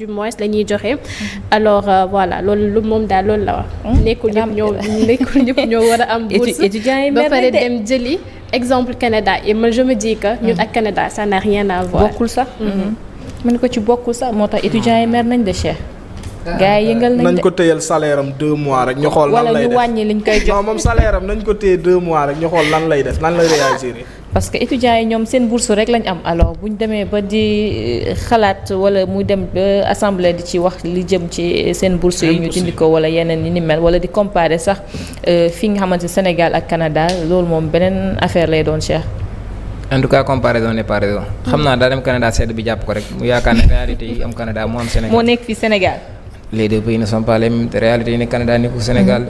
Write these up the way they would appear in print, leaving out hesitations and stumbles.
du moins la ñuy joxe alors voilà loolu moom daal loolu la wax. nekkul ñëpp ñoo war a am bourse ba pare dem jëli exemple Canada et man je me dis que ñun ak Canada ça n'a rien à voir. bokkul sax. mën ko ci bokkul sax moo tax étudiants yi mer nañ de Cheikh. gars yi yëngal nañ ko téyel salaire am 2 mois rek ñu xool lan lay def wala ñu wàññi liñ koy jox. non moom salaire am nañ ko téye 2 mois rek ñu xool lan lay def lan lay réagir. parce que étudiants yi ñoom seen bourse rek lañ am alors buñ demee ba di xalaat wala muy dem ba assemblée di ci wax li jëm ci seen bourse yi ñu dindi ko wala yeneen yi ni mel wala di comparer sax fi nga xamante Sénégal ak Canada loolu moom beneen affaire lay doon Cheikh. en tout cas comparaison n'est pas raison. xam naa daa dem Canada sedd bi jàpp ko rek mu yaakaar ne réalité yi am Canada moo am Sénégal. moo nekk fi Sénégal. les deux pays ne sont pas les mêmes réalités yi ne Canada nekkul Sénégal.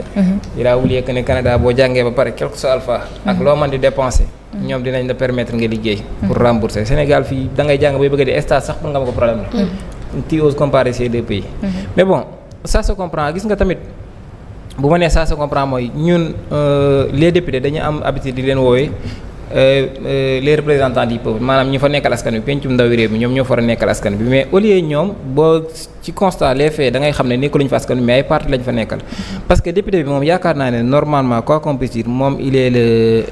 il a oublié que ne Canada boo jàngee ba pare quel que soit alpha. ak loo mën di dépenser. ñoom dinañ la permettre nga liggéey. pour rembourser Sénégal fii da ngay jàng bay bëgg di stage sax pour nga am ko problème la. tu oses comparer ces deux pays. mais bon ça se comprend gis nga tamit bu ma nee ça se comprend mooy ñun les députés dañu am habitude di leen woowee. Les représentants du peuple maanaam ñi fa nekkal askan bi pencum ndawi réew mi ñoom ñoo fa war a nekkal askan bi mais au lieu ñoom boo ci constat les faits da ngay xam ne nekkaluñu fa askan bi mais ay parti lañ fa nekkal. parce que député bi moom yaakaar naa ne normalement quoi qu'on puisse dire moom il est le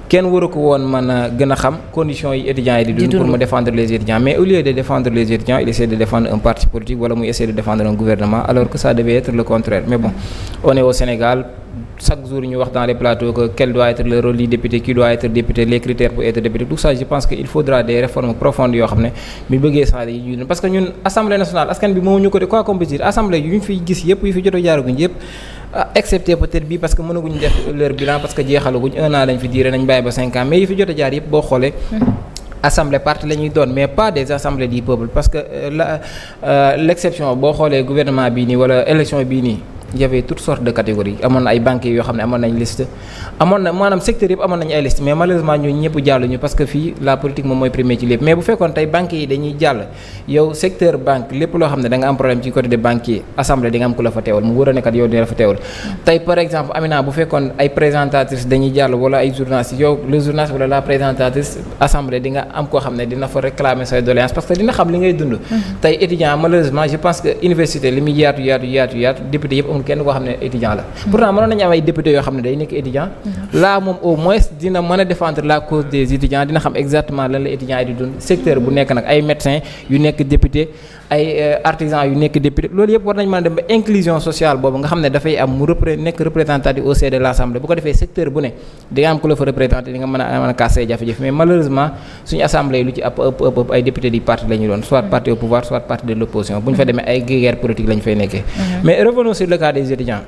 kenn waru ko woon mën a gën a xam conditions yi étudiants yi di dund pour mu défendre les étudiants mais au lieu de défendre les étudiants il essaie de défendre un parti politique wala muy essaie de défendre un gouvernement alors que ça devait être le contraire mais bon on est au Sénégal. Chaque jour ñu wax dans les plateaux que quel doit être le rôle du député qui doit être député les critères pour être député tout ça je pense que il faudra des réformes profondes yoo xam ne bu bëggee changer yi parce que ñun assemblée nationale askan bi moomu ñu ko de quoi qu'on puisse dire assemblée yu ñu fiy gis yëpp yu fi jot a jaaraguñ yëpp excepté peut-être bii parce que mënaguñ def leur bilan parce que jeexalaguñ 1 an lañ fi diire nañ bàyyi ba 5 ans mais yi fi jot a jaar yëpp boo xoolee assemblée parti la ñuy doon mais pas des assemblées du peuple parce que l'exception boo xoolee gouvernement bii nii wala élection bii nii il y avait toutes sortes de catégories amoon na ay banquiers yoo xam ne amoon nañ liste amoon na maanaam secteur yëpp amoon nañu ay liste mais malheureusement ñooñu ñëpp jàlluñu parce que fii la politique moom mooy primé ci lépp mais bu fekkoon tey banquiers yi dañuy jàll yow secteur banque lépp loo xam ne da nga am problème ci côté de banquier assemblée di nga am ku la fa teewal mu wóor a nekkat yow dina la fa teewal tey par exemple Amina bu fekkoon ay présentatrices dañuy jàll wala ay journalistes yow le journaliste wala la présentatrice assemblée di nga am koo xam ne dina fa réclamer say doléances parce que dina xam li ngay dund tey étudiant malheureusement je pense que université li muy yaatu député yëpp amul kenn koo xam ne étudiant la pourtant mënoon nañu am ay député yoo xam ne day nekk étudiant là moom au moins dina mën a défendre la cause des étudiants dina xam exactement lan la étudiants yi di dund secteur bu nekk nag ay médecins yu nekk député ay artisans yu nekk député loolu yëpp war nañ mën a dem ba inclusion sociale boobu nga xam ne dafay am mu nekk représentatif au sein de l'assemblée bu ko defee secteur bu ne di nga am ku la fa représenté di nga mën a kaas say jafe-jafe mais malheureusement suñu assemblée lu ci ëpp ay député du parti la ñu doon soit parti au pouvoir soit parti de l'opposition bu ñu fa demee ay guerre politique la ñu fay nekkee mais revenons sur le cas des étudiants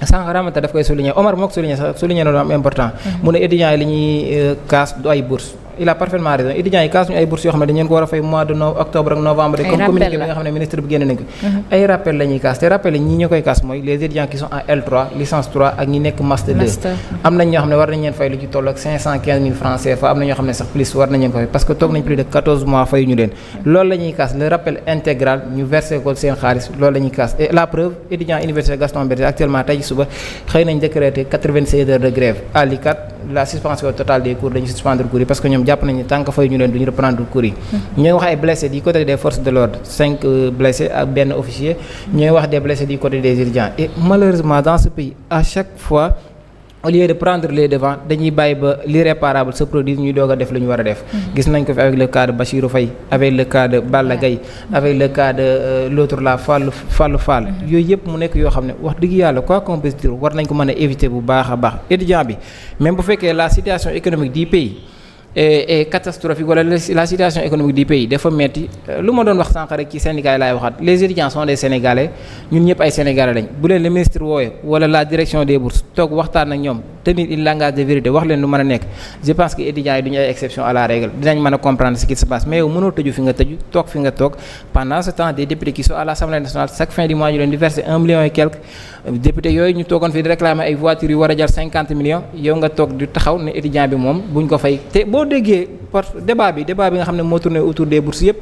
sànq Ramata daf koy souligner Omar moo ko souligner na am important mu ne étudiants yi li ñuy kaas du ay bourse il a parfaitement raison étudiants yi kaas ñu ay bourses yoo xam ne dañu leen ko war a fay mois de octobre ak novembre comme communiqué bi nga xam ne ministre bi génne nañ ko ay rappel la ñuy kaas te rappel ñi ñu koy kaas mooy les étudiants qui sont en L3 licence 3 ak ñi nekk master 2 am nañ ñoo xam ne war nañ leen fay lu ci toll ak 515 000 francs CFA am na ñoo xam ne sax plus war nañ leen ko fay parce que toog nañ plus de 14 mois fayu ñu leen loolu la ñuy kaas le rappel intégral ñu versé ko seen xaalis loolu la ñuy kaas et la preuve étudiant université Gaston Berger actuellement tey suba xëy nañ décrété 96 heures de grève à l'ICAT la suspension totale des cours dañu suspendre cours yi parce que ñoom jàpp nañu tant que fay ñu leen duñu reprendre cours yi ñooy wax ay blessés du côté des forces de l'ordre 5 blessés ak benn officier ñooy wax des blessés du côté des étudiants et malheureusement dans ce pays à chaque fois au lieu de prendre les devants dañuy bàyyi ba l'irréparable se produise ñuy doog a def lu ñu war a def gis nañ ko fi avec le cas de Bachirou Faye avec le cas de Balla Gaye avec le cas de l'autre là Fallou Fall yooyu yëpp mu nekk yoo xam ne wax dëgg yàlla quoi qu'on puisse dire war nañ ko mën a éviter bu baax a baax étudiant bi même bu fekkee la situation économique du pays est catastrophique wala la situation économique du pays dafa metti lu ma doon wax sànq rek ci syndicat yi laay waxaat les étudiants sont des sénégalais ñun ñëpp ay sénégalais lañ bu leen le ministre wooye wala la direction des bourses toog waxtaan ak ñoom tenir un langage de vérité wax leen lu mën a nekk je pense que étudiants yi duñu ay exception à la règle dinañ mën a comprendre ce qui se passe mais yow mënoo tëju fi nga tëju toog fi nga toog pendant ce temps des députés qui sont à l'Assemblée nationale chaque fin du mois ñu leen di verser 1 million et quelques députés yooyu ñu toogoon fii di réclamer ay voitures yu war a jar 50 millions yow nga toog di taxaw ne étudiant bi moom buñ ko fay te boo déggee par débat bi nga xam ne moo tourné autour des bourses yëpp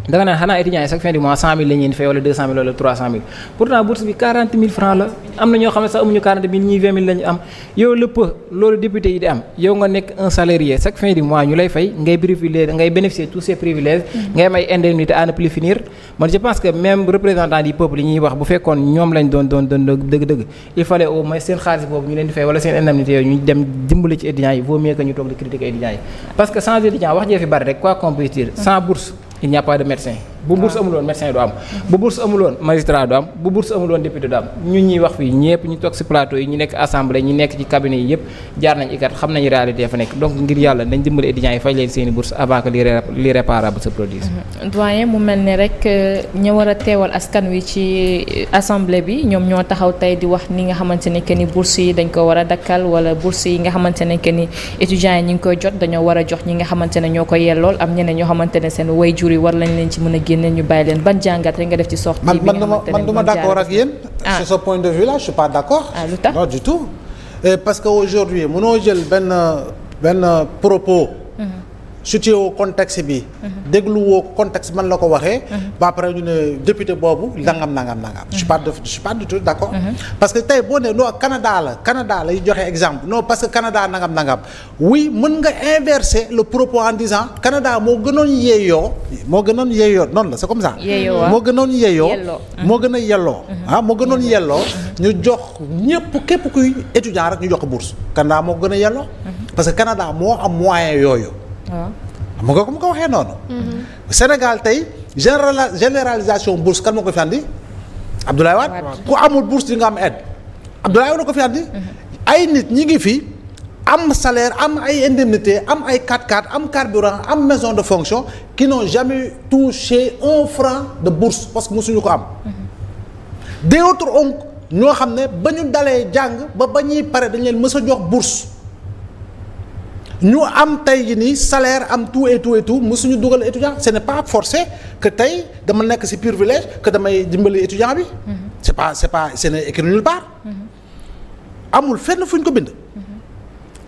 da nga naan xanaa étudiants yi chaque fin du mois 100000 la ñuy fay wala 200000 wala 300000 pourtant bourse bi 40000 francs la am na ñoo xam ne sax amuñu 40000 ñii 20000 la ñu am yow le peu loolu député yi di am yow nga nekk un salarié chaque fin du mois ñu lay fay ngay privilège ngay bénéficier tous ces privilèges ngay am ay indemnités à ne plus finir man je pense que même représentant du peuple yi ñuy wax bu fekkoon ñoom lañ doon dëgg-dëgg il fallait au moins seen xaalis boobu ñu leen di fay wala seen indemnité yooyu ñu dem dimbali ci étudiants yi vaut mieux que ñu toog di critiquer étudiants yi parce que sans étudiant wax jee fi bari rek quoi qu'on puisse dire sans bourse il n'y a pas de médecin bu bourse amul woon médecin du am bu bourse amul woon magistrat du am bu bourse amul woon député du am ñun ñuy wax fii ñëpp ñu toog ci plateau yi ñu nekk assemblée ñu nekk ci cabinet yi yëpp jaar nañ ikat xam nañu réalité fa nekk donc ngir yàlla nañ dimbali étudiants yi fay leen seeni bourse avant que l'irréparable se produise. doyen mu mel ni rek ña war a teewal askan wi ci assemblée bi ñoom ñoo taxaw tey di wax ni nga xamante ne que ni bourse yi dañ ko war a dakkal wala bourse yi nga xamante ne que ni étudiants yi ñu ngi koy jot dañoo war a jox ñi nga xamante ne ñoo ko yellool am ñeneen ñoo xamante ne seen waajur yi war lañ leen ci mën a génne ñu bàyyi leen ban jàngat rek nga def ci sortie bi nga xamante ne man duma d'accord ak yéen sur ce point de vue là je suis pas d'accord lu tax non du tout parce que aujourd'hui mënoo jël benn propos situé au contexte bi déglu woo contexte man la ko waxee ba pare ñu ne député boobu nangam je suis pas du tout d'accord parce que tey boo ne non Canada lay joxe exemple non parce que Canada nangam oui mën nga inverser le propos en disant Canada moo gënoon yeeyoo noonu la c'est comme ça moo gënoon yeeyoo moo gën a yelloo moo gënoon yelloo ñu jox ñëpp képp kuy étudiant rek ñu jox ko bourse Canada moo gën a yelloo parce que Canada moo am moyen yooyu mu nga ko mu ko waxee noonu Sénégal tey généralisation bourse kan moo ko fi andi Abdoulaye Wade ku amul bourse di nga am aide Abdoulaye Wade ko fi andi ay nit ñi ngi fi am salaire am ay indemnité am ay 4x4 am carburant am maison de fonction qui n'ont jamais touché 1 franc de bourse parce que mosuñu ko am d'autres ont ñoo xam ne ba ñu dalee jàng ba ñuy pare dañ leen mës a jox bourse ñu am tey jii nii salaire am tout mësuñu dugal étudiant ce n'est pas forcé que tey dama nekk ci privilège que damay dimbali étudiant bi c'est pas ce n'est écrit nulle part amul fenn fu ñu ko bind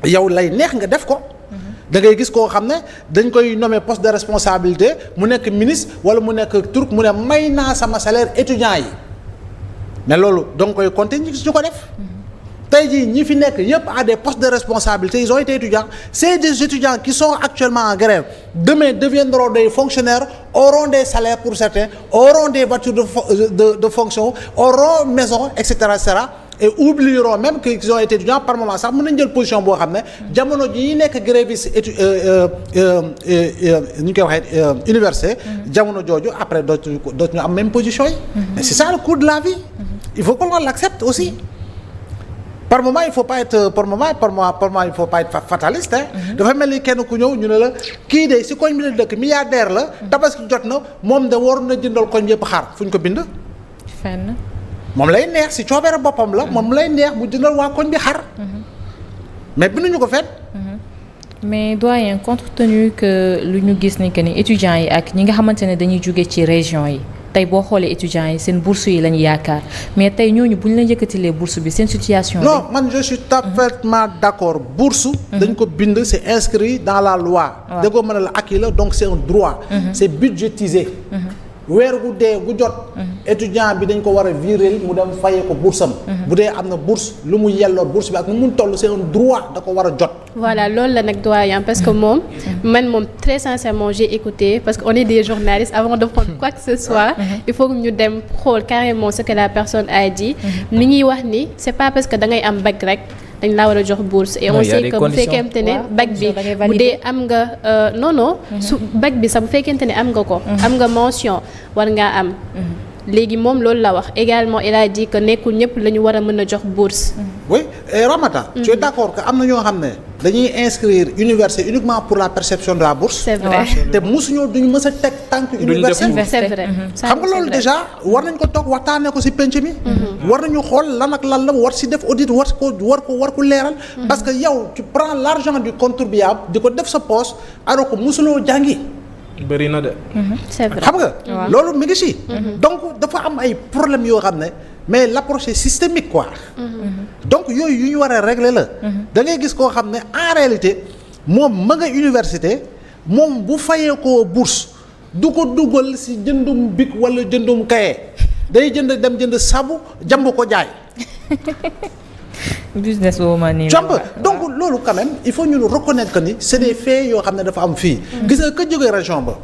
yow lay neex nga def ko da ngay gis koo xam ne dañ koy nommer poste de responsabilité mu nekk ministre wala mu nekk turc mu ne may naa sama salaire étudiant yi mais loolu danga koy compter ñu ko def tey jii ñi fi nekk yëpp à des postes de responsabilité ils ont été étudiants c'est des étudiants qui sont actuellement en grève demain deviendront des fonctionnaires auront des salaires pour certains auront des voitures de fonction auront maison et cetera et oublieront même qu'ils ont été étudiants par moment sax mën nañ jël position boo xam ne jamono ji nekk gréviste ñu koy waxee université jamono jooju après dootuñu am même position yi mais c'est ça le coût de la vie il faut qu'on l'accepte aussi par moment il faut pas être il faut pas être fataliste dafa mel ni kenn ku ñëw ñu ne la kii de si koñ bi la dëkk milliardaire la tabaski jot na moom de waroon na jëndal koñ yëpp xar fu ñu ko bind fenn moom lay neex si coobere boppam la moom lay neex mu jëndal waa koñ bi xar mais binduñu ko fenn mais doyen compte tenu que lu ñu gis ni que ni étudiants yi ak ñi nga xamante ne dañuy jóge ci région yi tey boo xoolee étudiants yi seen bourse yi lañu yaakaar mais tey ñooñu bu ñu la yëkkatilee bourse bi seen situation. non man je suis parfaitement d'accord bourse. dañ ko bind c'est inscrit dans la loi. waaw déggoo mën a la acquis la donc c'est un droit. c'est budgétisé. weer gu dee gu jot. étudiant bi dañ ko war a virer mu dem fayee ko bourse am. bu dee am na bourse lu mu yelloo bourse bi ak nu mu toll c'est un droit da ko war a jot. voilà loolu la nag doyen parce que moom très sincèrement j'ai écouté parce que on est des journalistes avant de prendre quoi que ce soit il faut que ñu dem xool carrément ce que la personne a dit mi ñuy wax ni c'est pas parce que da ngay am bac rek dañ laa war a jox bourse et on sait que bu fekkente ne bac bi bu dee am nga su bac bi sax bu fekkente ne am nga ko am nga mention war ngaa am léegi moom loolu la wax également il a dit que nekkul ñëpp la ñu war a mën a jox bourse. oui et Ramata. tu es d'accord que am na ñoo xam ne dañuy inscrire université uniquement pour la perception de la bourse. c'est vrai te mosuñoo duñu mës a teg tànk université. c'est vrai xam nga loolu déjà war nañ ko toog waxtaanee ko ci penc mi. war nañu xool lan ak lan la war ci def audit war ko leeral. parce que yow tu prends l'argent du contribuable di ko def sa poche alors que mosuloo jàngi. bëri na de. c'est vrai xam nga. loolu mi ngi ci. donc dafa am ay problèmes yoo xam ne mais l'approche est systémique quoi. donc yooyu yu ñu war a régler la. da ngay gis koo xam ne en réalité moom ma nga université moom bu fayee ko bourse du ko dugal si jëndum bic wala jëndum kaye day dem jënd sabu jàmb ko jaay. business woman nii donc loolu quand même il faut ñu reconnaître que ni c'est des faits yoo xam ne dafa am fii. gis nga ka jógee région ba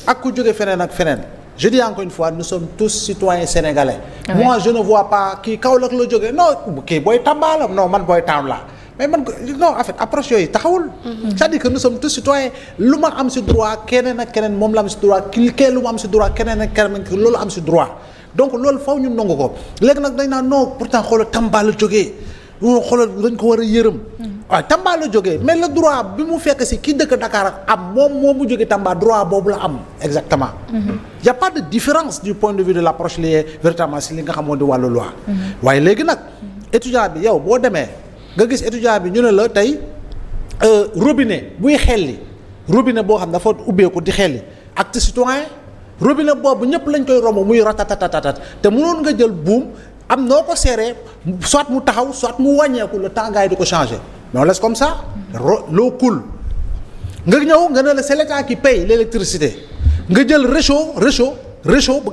ak ku jógee feneen ak feneen je dis encore une fois nous sommes tous citoyens sénégalais. moi je ne vois pas kii Kaolack la jógee non kii booy Tamba la non man booy Town la mais man non en fait approche yooyu taxawul. c'est-à-dire que nous sommes tous citoyens lu ma am ci droit keneen ak keneen moom la am ci droit kii lu ma am ci droit keneen ak keneen loolu am ci droit donc loolu faw ñu nangu ko léegi nag dañ naan non pourtant xoolal Tamba la jógee. xoolal dañ ko war a yërëm. waaw Tamba la jógee mais le droit bi mu fekk si kii dëkk Dakar am moom mu jógee Tamba droit boobu la am exactement. y a pas de différence du point de vue de l'approche liée véritablement si li nga xamoon di wàllu loi. waaye léegi nag étudiant bi yow boo demee nga gis étudiant bi ñu ne la tey robinet buy xelli robinet boo xam dafa ubbeeku di xelli acte citoyen robinet boobu ñëpp lañ koy romb muy ratatatatat te mënoon nga jël buum. am noo ko serré soit mu taxaw soit mu wàññeeku le temps gars yi di ko changer mais on laisse comme ça l'eau coule nga ñëw nga ne la c'est l'État qui paye l'électricité nga jël réchaud boo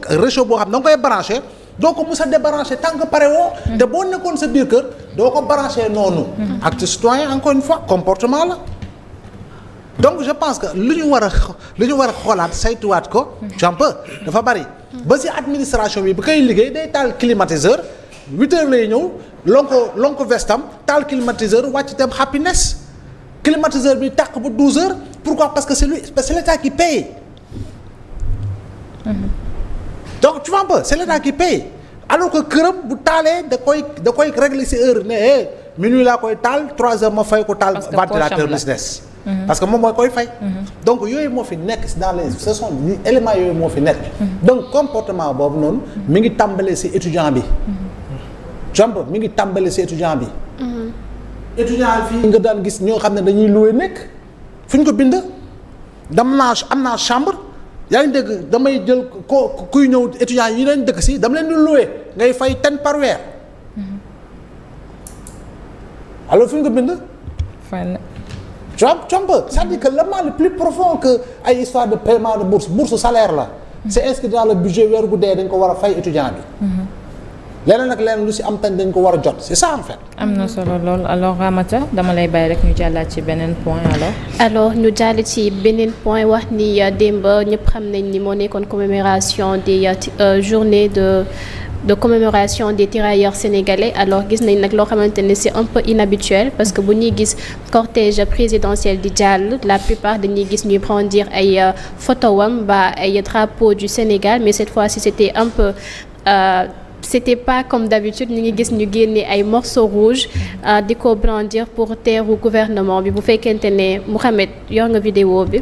xam da nga koy branché doo ko mus a débranché tant que pare woo te boo nekkoon sa biir kër doo ko branché noonu acte citoyen encore une fois comportement la donc je pense que lu ñu war a xoolaat saytuwaat ko un peu dafa bari ba ci administration bi koy liggéey day taal climatiseur 8 heures lay ñëw lonko vestam taal climatiseur wàcc tam happiness climatiseur bi tàq ba 12 heures pourquoi parce que c'est l'État qui paye donc tu vois un peu c'est l'État qui paye alors que këram bu taalee da koy régler ci heure ne minuit laa koy taal 3 heures ma fay ko taal ventilateur business parce que moom mooy koy fay. donc yooyu moo fi nekk dans les ce sont éléments yooyu moo fi nekk. donc comportement boobu noonu mi ngi tàmbalee ci étudiant bi. jàmb mi ngi tàmbalee ci étudiant bi. étudiant fii nga daan gis ñoo xam ne dañuy louer nekk fu ñu ko bind. am naa chambre yaa ngi dégg damay jël kuy ñëw étudiant yi leen dëkk ci dama leen di louer ngay fay 10 par weer. alors fu ñu ko bind. tu vois c'est-à-dire que le mal le plus profond que ay histoire de paiement de bourse salaire la c'est inscrit dans le budget weer gu dee dañ ko war a fay étudiant bi leneen ak leneen lu ci am tañ dañ ko war a jot c'est ça en fait am na solo lool alors Ramata dama lay bàyyi rek ñu jàllaat ci beneen point alors ñu jàll ci beneen point wax ni démb ñëpp xam nañ ni moo nekkoon commémoration des journées de commémoration des tirailleurs sénégalais alors gis nañ nag loo xamante ne c'est un peu inhabituel parce que bu ñuy gis cortège présidentiel di jàll la plupart dañuy gis ñuy brandir ay photo wam ba ay drapeau du Sénégal mais cette fois-ci c'était un peu c'était pas comme d'habitude ñu ngi gis ñu génne ay morceaux rouges di ko brandir pour teeru gouvernement bi bu fekkente ne Mouhamed yor nga vidéo bi.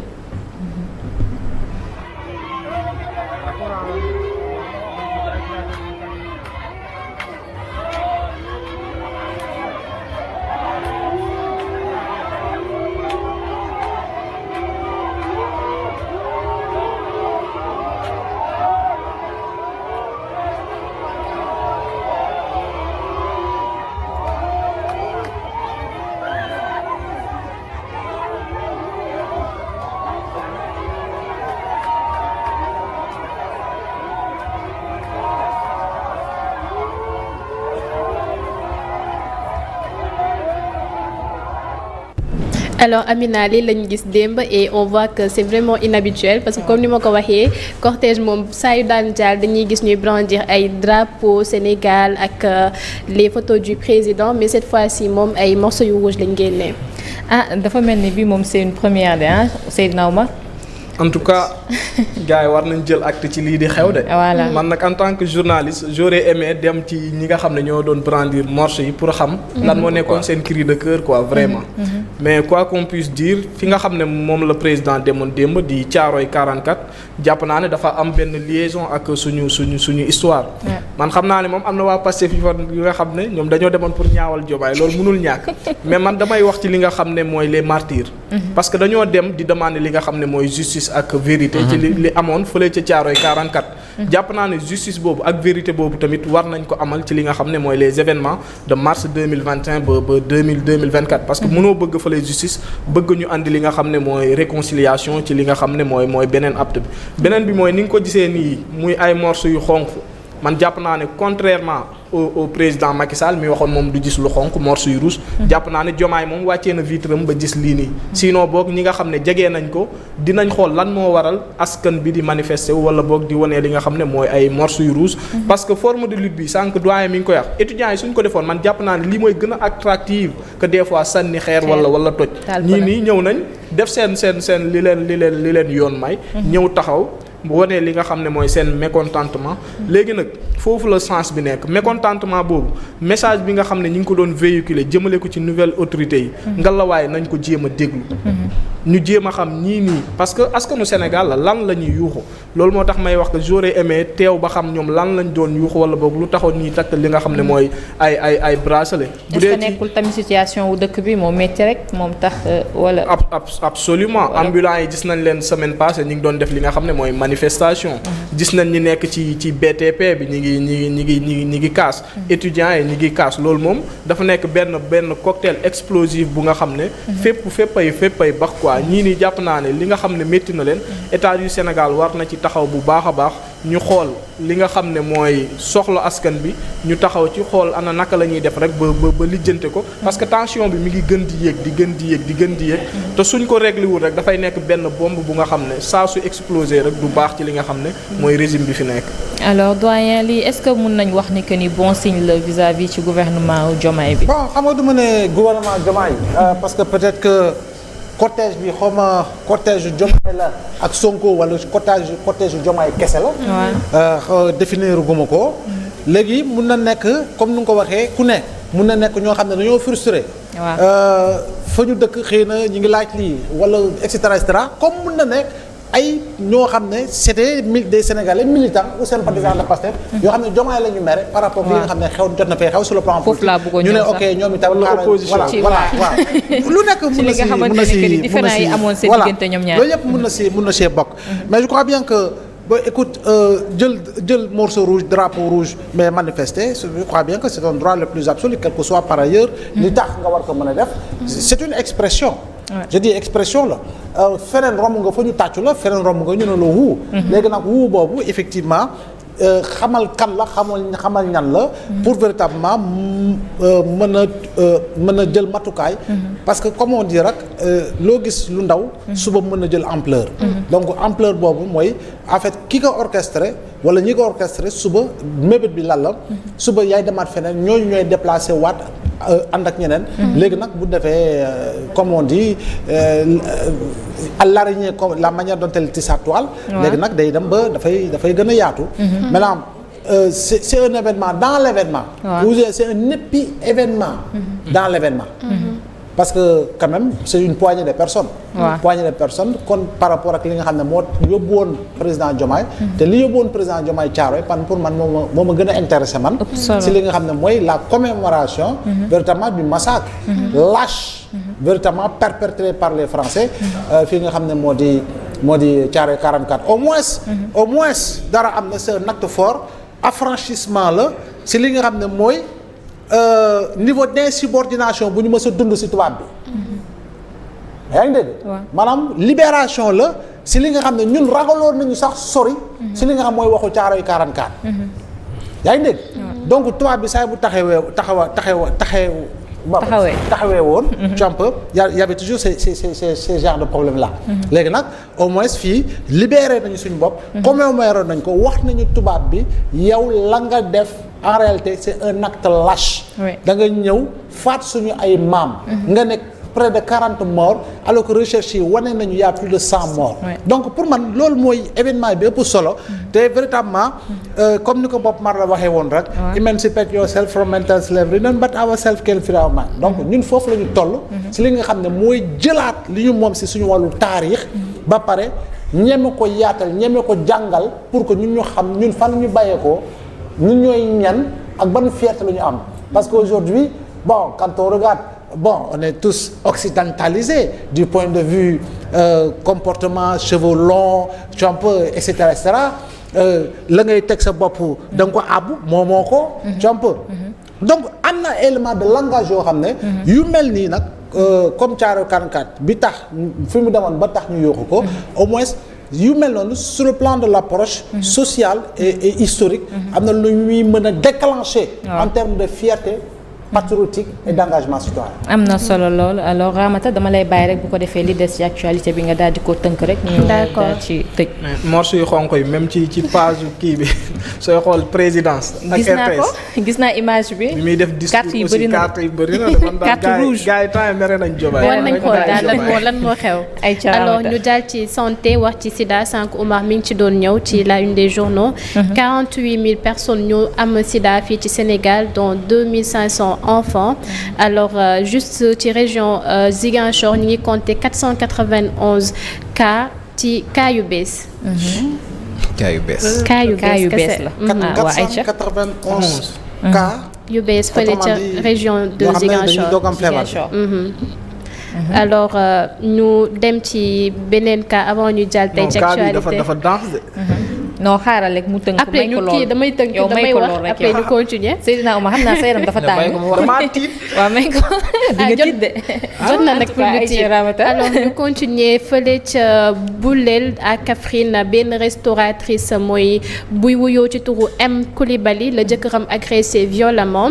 alors Amina lii lañu gis démb et on voit que c'est vraiment inhabituel parce que comme ni ma ko waxee cortège moom saa yu daan jàll dañuy gis ñuy brandir ay drapeau Sénégal ak les photos du président mais cette fois-ci moom ay morceaux yu rouge lañ génnee. dafa mel ni bii moom c'est une première de Seydina Oumar. en tout cas gars yi war nañ jël acte ci lii di xew de. voilà man nag en tant que journaliste j'aurais aimé dem ci ñi nga xam ne ñoo doon brandir morceaux yi pour xam. lan moo nekkoon seen cri de cœur quoi vraiment. mais quoi qu'on puisse dire fi nga xam ne moom la président demoon démb di Thiaroye 44 jàpp naa ne dafa am benn liaison ak suñu histoire. man xam naa ne moom am na waa Pastef yu nga xam ne ñoom dañoo demoon pour ñaawal Diomaye loolu mënul ñàkk mais man damay wax ci li nga xam ne mooy les martyrs. parce que dañoo dem di demander li nga xam ne mooy justice ak vérité. ci li amoon fële ca Thiaroye 44. jàpp naa ne justice boobu ak vérité boobu tamit war nañ ko amal ci li nga xam ne mooy les événements de mars 2021 ba 2024 parce que mënoo bëgg fa lay justice bëgg ñu andi li nga xam ne mooy réconciliation ci li nga xam ne mooy beneen acte bi beneen bi mooy ni nga ko gisee nii muy ay morceaux yu xonq man jàpp naa ne contrairement au président Macky Sall mi waxoon moom du gis lu xonq morceau yu rouge jàpp naa ne Diomaye moom wàccee na vitre am ba gis lii nii sinon boog ñi nga xam ne jegee nañ ko dinañ xool lan moo waral askan bi di manifester wala boog di wane li nga xam ne mooy ay morceau yu rouge parce que forme de lutte bi sànq doyen mi ngi koy wax étudiants yi suñ ko defoon man jàpp naa ne lii mooy gën a attractive que des fois sànni xeer wala toj ñii nii ñëw nañ def seen li leen yoon may ñëw taxaw wane li nga xam ne mooy seen mécontentement léegi nag foofu la sens bi nekk mécontentement boobu message bi nga xam ne ñi ngi ko doon véhiculer jëmale ko ci nouvelle autorité yi ngallaawaay nañ ko jéem a déglu ñu jéem a xam ñii nii parce que askanu Sénégal lan la ñuy yuuxu loolu moo tax may wax que j'aurais aimé teew ba xam ñoom lan lañ doon yuuxu wala boog lu taxoon ñuy takk li nga xam ne mooy ay bracelet bu dee nekkul tamit situation wu dëkk bi moo métti rek moom tax wala absolument ambulants yi gis nañ leen semaine passée ñi ngi doon def li nga xam ne mooy manifestation gis nañ ñi nekk ci BTP bi ñi ngi kaas étudiants yi ñi ngi kaas loolu moom dafa nekk benn cocktail explosif bu nga xam ne fépp ay bax quoi ñii nii jàpp naa ne li nga xam ne métti na leen état du Sénégal war na ci taxaw bu baax a baax ñu xool li nga xam ne mooy soxla askan bi ñu taxaw ci xool ana naka la ñuy def rek ba lijjante ko parce que tension bi mi ngi gën di yéeg te suñ ko réglé wul rek dafay nekk benn bombe bu nga xam ne saa su explosé rek du baax ci li nga xam ne mooy régime bi fi nekk. alors doyen lii est-ce que mun nañ wax ni que ni bon signe la vis-à-vis ci gouvernement Diomaye bi. bon xam nga du ma ne gouvernement Diomaye parce que peut-être que cortège bi xawma cortège Diomaye la ak Sonko wala cortège Diomaye kese la. définir guma ko. léegi mun na nekk comme ni nga ko waxee ku ne mun na nekk ñoo xam ne dañoo frustré. fa ñu dëkk xëy na ñu ngi laaj lii wala et cetera comme mun na nekk ay ñoo xam ne c'était des Sénégalais militants ou sympathisants de Pastef yoo xam ne Diomaye la ñu mere par rapport li nga xam ne jot na fee xew sur le plan politique ñu ne ok ñoom itam voilà lu nekk mun na si voilà loolu yëpp mun na see bokk mais je crois bien que écoute jël morceau rouge drapeau rouge mais manifester je crois bien que c'est un droit le plus absolu quel que soit par ailleurs li tax nga war ko mën a def c'est une expression je dis expression la feneen romb nga fa ñu tàccu la feneen romb nga ñu ne la wuu léegi nag wuu boobu effectivement xamal kan la xamal ñan la pour véritablement mën a jël matukaay parce que comme on dit rek loo gis lu ndaw suba mën na jël ampleur donc ampleur boobu mooy en fait ki ko orchestré wala ñi ko orchestré suba mébét bi lan la suba yaay demaat feneen ñooñu ñooy déplacé waat ànd ak ñeneen léegi nag bu defee comme on dit à l'araignée comme la manière dont elle tisse sa toile léegi nag day dem ba dafay gën a yaatu maintenant c'est un événement dans l'événement ou c'est un épi-événement dans l'événement parce que quand même c'est une poignée de personnes kon par rapport ak li nga xam ne moo yóbbu woon président Diomaye te li yóbbu woon président Diomaye Thiaroye pour man moo ma gën a intéressé man si li nga xam ne mooy la commémoration véritablement du massacre lâche véritablement perpétré par les Français fii nga xam ne moo di Thiaroye 44 au moins dara am na c'est un acte fort affranchissement la si li nga xam ne mooy niveau d'insubordination bu ñu mës a dund ci tubaab bi yaa ngi dégg maanaam libération la ci li nga xam ne ñun ragaloon nañu sax sori ci li nga xam mooy waxu Thiaroye 44 yaa ngi dégg donc tubaab bi saa bu taxawee woon un peu y avait toujours ces genres de problème là léegi nag au moins fii libéré nañu suñu bopp commémoré nañ ko wax nañu tubaab bi yow la nga def en réalité c'est un acte lâche da nga ñëw faat suñu ay maam nga nekk près de 40 morts alors que recherche yi wane nañu y a plus de 100 morts donc pour man loolu mooy événement bi ëpp solo te véritablement comme ni ko Bob Marley waxee woon rek emancipate yourself from mental slavery none but ourselves can free our mind donc ñun foofu la ñu toll si li nga xam ne mooy jëlaat li ñu moom si suñu wàllu taarix ba pare ñeme ko yaatal ñeme ko jàngal pour que ñun ñu xam ñun fan ñu bàyyeekoo ñun ñooy ñan ak ban fierté la ñu am parce que aujourd'hui bon quand on regarde on est tous occidentalisés du point de vue comportement cheveux longs, un peu, etc., etc. la ngay teg sa bopp da nga ko àbbu moo ko jàmp donc am na élément de langage yoo xam ne yu mel nii nag comme Thiaroye 44 bi tax fi mu demoon ba tax ñu yóbbu ko au moins yu mel noonu sur le plan de l'approche sociale et historique am na lu ñuy mën a déclencher en termes de fierté patriotique et d'engagement citoyen. am na solo lool alors Ramata dama lay bàyyi rek bu ko defee li des ci actualité bi nga daal di ko tënk rek. ñu daal ci tëj. morceau yu xonk yi même ci page kii bi sooy xool présidence. ak RTS gis naa image bi. bi muy def discours aussi carte yi bëri na de man daal gars yi temps yi mere nañ Diomaye. war nañ xool daal lan moo xew. alors ñu daal ci santé wax ci sida sànq Oumar mi ngi ci doon ñëw ci la une des journaux. 48 000 personnes ñoo am sida fii ci Sénégal dont 2500 enfants. Alors juste ci région Ziguinchor ñu ngi compter 491 cas ci cas yu bees. cas yu bees. cas yu bees la. waa Aïcha 491 cas yu bees fële ca région de Ziguinchor. Alors ñu dem ci beneen cas avant ñu jàll tey ci actualité dafa danse de. non xaaral rek mu tënk. après ñu kii damay tënk damay wax après ñu continuer. Seydina Oumar xam naa sa yaram dafa tàng. damaa tiit. waaw may ko di nga tiit de. jot na nag pour ñu tiit alors ñu continuer fële ca Boulel à Kaffrine benn restauratrice mooy buy wuyoo ci turu M Coulibaly la jëkkëram agressé violemment.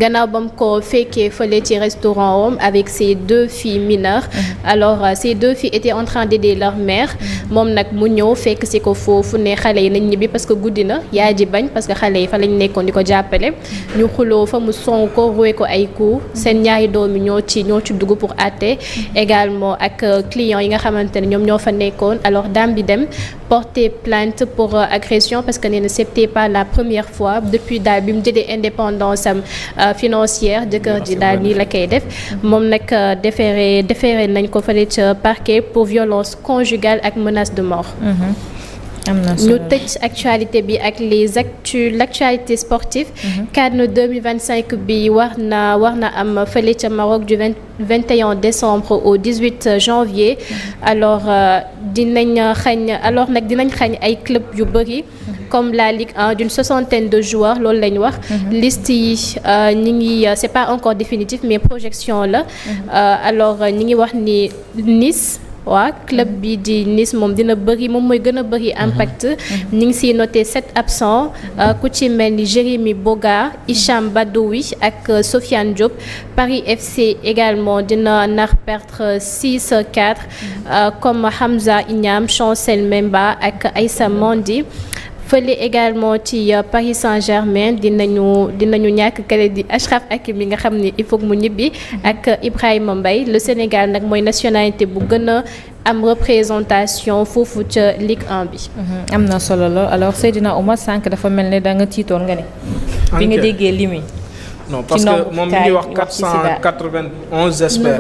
gannaaw ba mu ko fekkee fële ci restaurant am avec ses 2 filles mineures. Alors ces 2 filles étaient en train d'aider leur mère. moom nag mu ñëw fekk si ko foofu ne xale yi nañ ñibbi parce que guddi na yaay ji bañ parce que xale yi fa lañ nekkoon di ko jàppale. ñu xuloo fa mu song ko ruwe ko ay coups seen ñaari doom yi ñoo ci dugg pour àtte. également ak clients yi nga xamante ne ñoom ñoo fa nekkoon alors dame bi dem porter plainte pour agression parce que nee na c'était pas la première fois depuis daal bi mu jëlee indépendance am. financière jëkkër ji daal nii la koy def moom nag déféré nañ ko fële ca parquet pour violence conjugale ak menace de mort. ñu tëj actualité bi ak l'actualité sportive. CAN 2025 bi war na am fële ca Maroc du 21 décembre au 18 janvier. alors dinañ xañ ay club yu bëri. comme la Ligue 1 d'une 60aine de joueurs loolu lañ wax. liste yi ñi ngi c'est pas encore définitif mais projection la. alors ñi ngi wax ni Nice. waaw club bi di Nice moom dina bëri moom mooy gën a bëri impact. ñu ngi siy noté 7 absents ku ci mel ni Jérémy Boga Hicham Badoui ak Sofiane Diop. Paris FC également dina nar perdre 6-4 comme Hamza Ignam Chancel Memba ak Aïssa Mandi. fële également ci Paris Saint-Germain dinañu ñàkk kale di Achraf Hakimi nga xam ni il faut mu ñibbi ak Ibrahima Mbaye le Sénégal nag mooy nationalité bu gën a am représentation foofu ca Ligue 1 bi. am na solo lool alors Seydina Oumar sànq dafa mel ne da nga tiitoon nga ne. bi nga déggee limi. non parce que moom mi ngi wax 491 j'espère.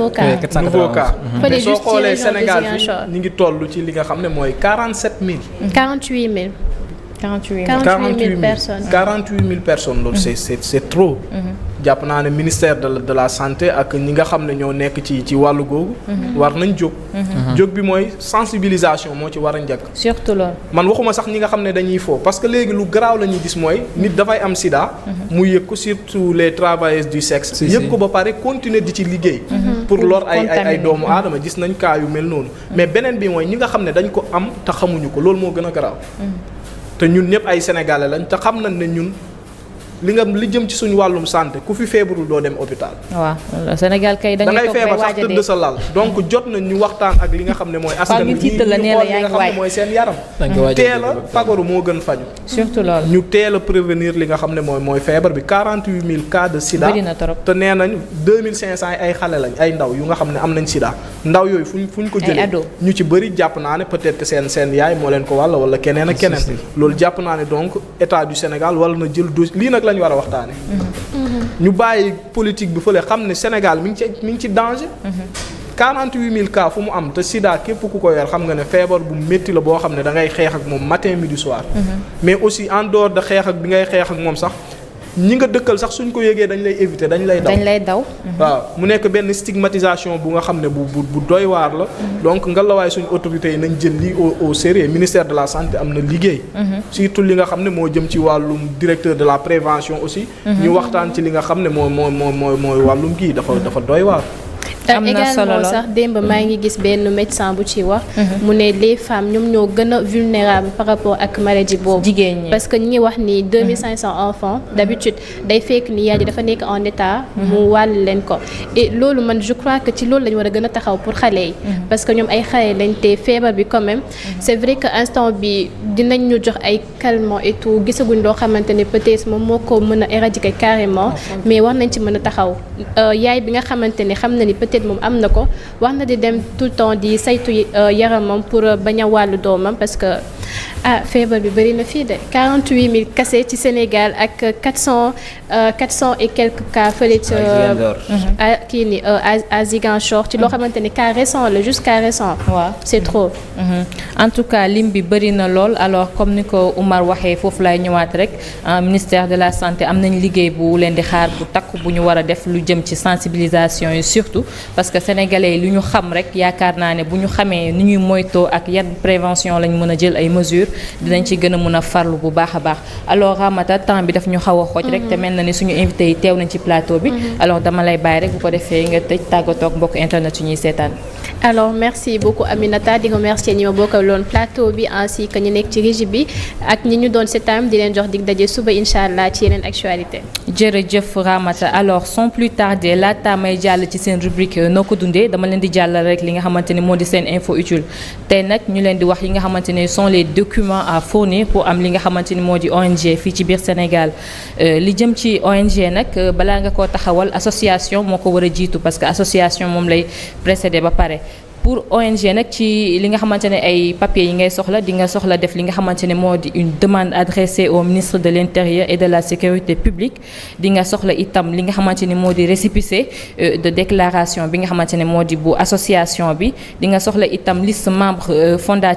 nouveau cas. mais soo xoolee Sénégal fi ñu ngi toll ci li nga xam ne mooy 47000. 48000. 48 000 personnes. 48 000 personnes loolu c'est trop. jàpp naa ne ministère de la santé ak ñi nga xam ne ñoo nekk ci wàllu googu. war nañ jóg. jóg bi mooy sensibilisation moo ci war a njëkk. surtout loolu. man waxuma sax ñi nga xam ne dañuy fo parce que léegi lu garaaw la ñuy gis mooy nit dafay am sida. mu yëg ko surtout les travailleuses du sexe. yëg ko ba pare continuer di ci liggéey. pour lor ay doomu aadama gis nañ cas yu mel noonu. mais beneen bi mooy ñi nga xam ne dañ ko am te xamuñu ko loolu moo gën a garaaw. te ñun ñëpp ay sénégalais lañ te xam nañ ne ñun li jëm ci suñu wàllum santé ku fi feebarul doo dem hôpital. waaw Sénégal kay da ngay feebar sax tëdd sa lal donc jot nañ ñu waxtaan ak li nga xam ne mooy. askan wi ñu xool li nga xam ne mooy seen yaram. teel a fagaru moo gën faju. surtout loolu ñu teel a prévenir li nga xam ne mooy feebar bi 48000 cas de sida. bëri na trop te nee nañ 2500 ay xale lañ ay ndaw yu nga xam ne am nañ sida ndaw yooyu fuñ ko jëlee. ñu ci bëri jàpp naa ne peut-être que seen yaay moo leen ko walla keneen ak keneen. loolu jàpp naa ne donc état du Sénégal walla na jël lii nag lañu war a waxtaane ñu bàyyi politique bi fële xam ne Sénégal mi ngi ci danger. 48000 cas fu mu am te sida képp ku ko yor xam nga ne feebar bu métti la boo xam ne da ngay xeex ak moom matin midi soir. mais aussi en dehors de xeex ak bi ngay xeex ak moom sax ñi nga dëkkal sax suñ ko yëgee dañ lay éviter dañ lay daw. waaw mu nekk benn stigmatisation bu nga xam ne bu doy waar la. donc ngallaawaay suñu autorités yi nañ jël lii au sérieux ministère de la santé am na liggéey. surtout li nga xam ne moo jëm ci wàllum directeur de la prévention aussi. ñu waxtaan ci li nga xam ne mooy wàllum kii dafa doy waar. am na solo également sax démb maa ngi gis benn médecin bu ci wax. mu ne les femmes ñoom ñoo gën a vulnérable par rapport ak maladie boobu. jigéen ñi parce que ñi ngi wax ni 2500 enfants d'habitude day fekk ni yaay ji dafa nekk en état. mu wàll leen ko et loolu man je crois que ci loolu lañu war a gën a taxaw pour xale yi. parce que ñoom ay xale lañ te feebar bi quand même. c'est vrai que instant bi dinañ ñu jox ay calmants et tout gisaguñ loo xamante ne peut-être moom moo ko mën a éradiquer carrément. mais war nañ ci mën a taxaw yaay bi nga xamante ne xam na ni peut-être moom am na ko wax na di dem tout le temps di saytu yaramam pour bañ a wàllu doomam parce que feebar bi bëri na fii de 48000 cas ci Sénégal ak 400 et quelques cas fële ca kii ni à Ziguinchor ci loo xamante ne cas récent la juste cas récent. waaw c'est trop. en tout cas lim bi bëri na lool alors comme ni ko Oumar waxee foofu lay ñëwaat rek ministère de la santé am nañ liggéey bu leen di xaar bu takku bu ñu war a def lu jëm ci sensibilisation yi surtout parce que sénégalais yi lu ñu xam rek yaakaar naa ne bu ñu xamee ni ñuy moytoo ak yan prévention lañ mën a jël ay mesures dinañ ci gën a mën a farlu bu baax a baax alors Ramata temps bi daf ñu xaw a xooj rek te mel na ni suñu invité yi teew nañ ci plateau bi alors dama lay bàyyi rek bu ko defee nga tëj tàggatoo ak mbokk internet yu ñuy seetaan. alors merci beaucoup Aminata di remercier ñi ma bokkaloon plateau bi ainsi que ñu nekk ci régie bi ak ñi ñu doon seetaan di leen jox dig daje suba incha allah ci yeneen actualité. jërëjëf Ramata alors sans plus tarder laata may jàll ci seen rubrique noo ko dundee dama leen di jàllal rek li nga xamante ni moo di seen info utile tey nag ñu leen di wax yi nga xamante ne sont les documents à fournir pour am li nga xamante ni moo di ONG fii ci biir Sénégal li jëm ci ONG nag balaa nga koo taxawal association moo ko war a jiitu parce que association moom lay précéder ba pare. pour ONG nag ci li nga xamante ne ay papiers yi ngay soxla di nga soxla def li nga xamante ne moo di une demande adressée au ministre de l'Intérieur et de la Sécurité publique di nga soxla itam li nga xamante ni moo di récépissé de déclaration bi nga xamante ne moo di bu association bi di nga soxla itam liste membre fondateur